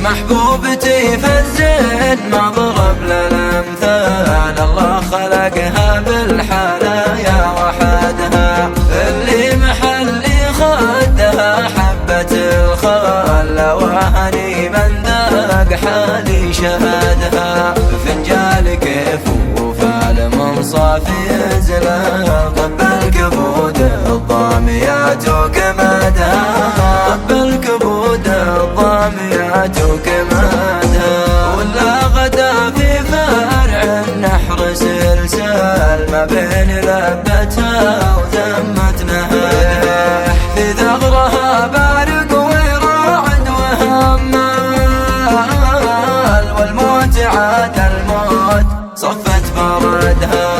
محبوبتي فالزين ما ضرب للامثال، الله خلقها بالحنايا وحدها، اللي محلي خدها حبة الخل، وهني من ذاق حالي شهدها، فنجال كيف وفال منصاف يزله، طب الكبود الضاميات وكمادها، طب الكبود الضاميات وكمادها، ولا غدا في فرع النحر سلسال، ما بين لبتها وذمت نهادها، في ثغرها بارق ويراعد وهمال، والموت عاد الموت صفت بردها.